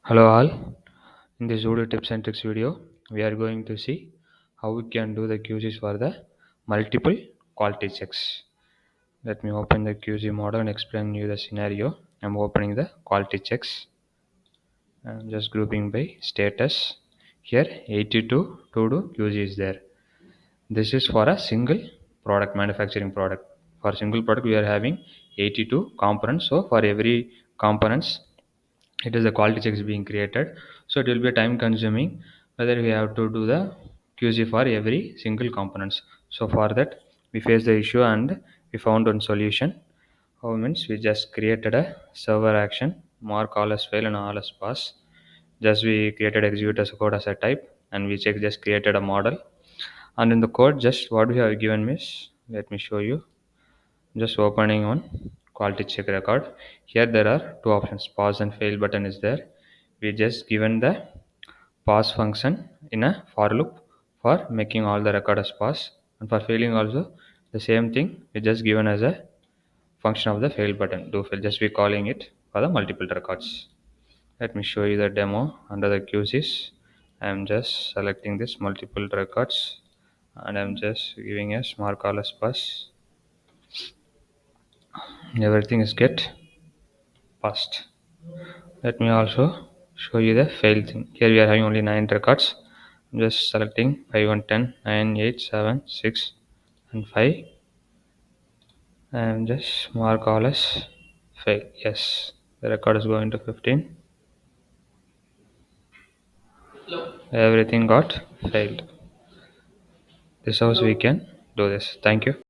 Hello all. In this Odoo tips and tricks video, we are going to see how we can do the QCs for the multiple quality checks. Let me open the QC model and explain you the scenario. I'm opening the quality checks. I'm just grouping by status. Here 82 to do QC is there. This is for a single product, manufacturing product. For single product we are having 82 components. So for every components it is the quality checks being created, so it will be time consuming whether we have to do the QC for every single components. So for that we face the issue and we found one solution. How means we just created a server action, mark all as fail and all as pass. Just we created execute as a code as a type, and we check just created a model. And in the code just what we have given is, let me show you. Just opening one quality check record. Here there are two options, pause and fail button is there. We just given the pause function in a for loop for making all the record as pass, and for failing also the same thing we just given as a function of the fail button do fail, just be calling it for the multiple records. Let me show you the demo under the QCs. I am just selecting this multiple records and I'm just giving a small call as pass. Everything is get passed. Let me also show you the fail thing. Here we are having only 9 records. I'm just selecting 5 and 10, 9, 8, 7, 6 and 5. I'm just mark all as fail. Yes, the record is going to 15. Everything got failed. This is how we can do this. Thank you.